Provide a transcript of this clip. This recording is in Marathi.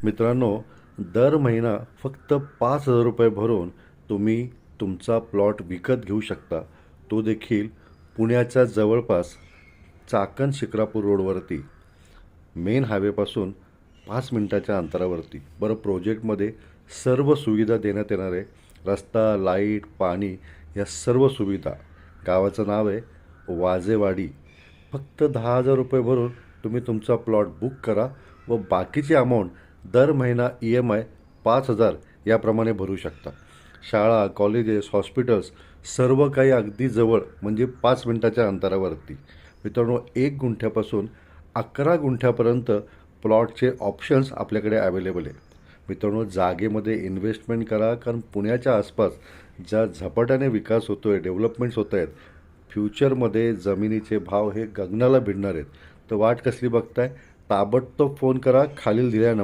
मित्रांनो, दर महिना फक्त 5,000 रुपये भरून तुम्ही तुमचा प्लॉट विकत घेऊ शकता. तो देखील पुण्याच्या जवळपास चाकण शिक्रापूर रोडवरती, मेन हायवेपासून 5 मिनिटाच्या अंतरावरती. बरं, प्रोजेक्टमध्ये सर्व सुविधा देण्यात येणार आहे. रस्ता, लाईट, पाणी या सर्व सुविधा. गावाचं नाव आहे वाजेवाडी. फक्त 10,000 रुपये भरून तुम्ही तुमचा प्लॉट बुक करा व बाकीची अमाऊंट दर महिना EMI 5,000 याप्रमाणे भरू शकता. शाळा, कॉलेजेस, हॉस्पिटल्स सर्व काही अगदी जवळ, म्हणजे 5 मिनिटाच्या अंतरावरती. मित्रांनो, 1 गुंठ्यापासून 11 गुंठ्यापर्यंत प्लॉटचे ऑप्शन्स आपल्याकडे अवेलेबल आहे. मित्रांनो, जागेमध्ये इन्व्हेस्टमेंट करा, कारण पुण्याच्या आसपास ज्या झपाट्याने विकास होतो आहे, डेव्हलपमेंट्स होत आहेत, फ्युचरमध्ये जमिनीचे भाव हे गगनाला भिडणार आहेत. तर वाट कसली बघताय? ताबडतोब फोन करा खालील दिलेल्या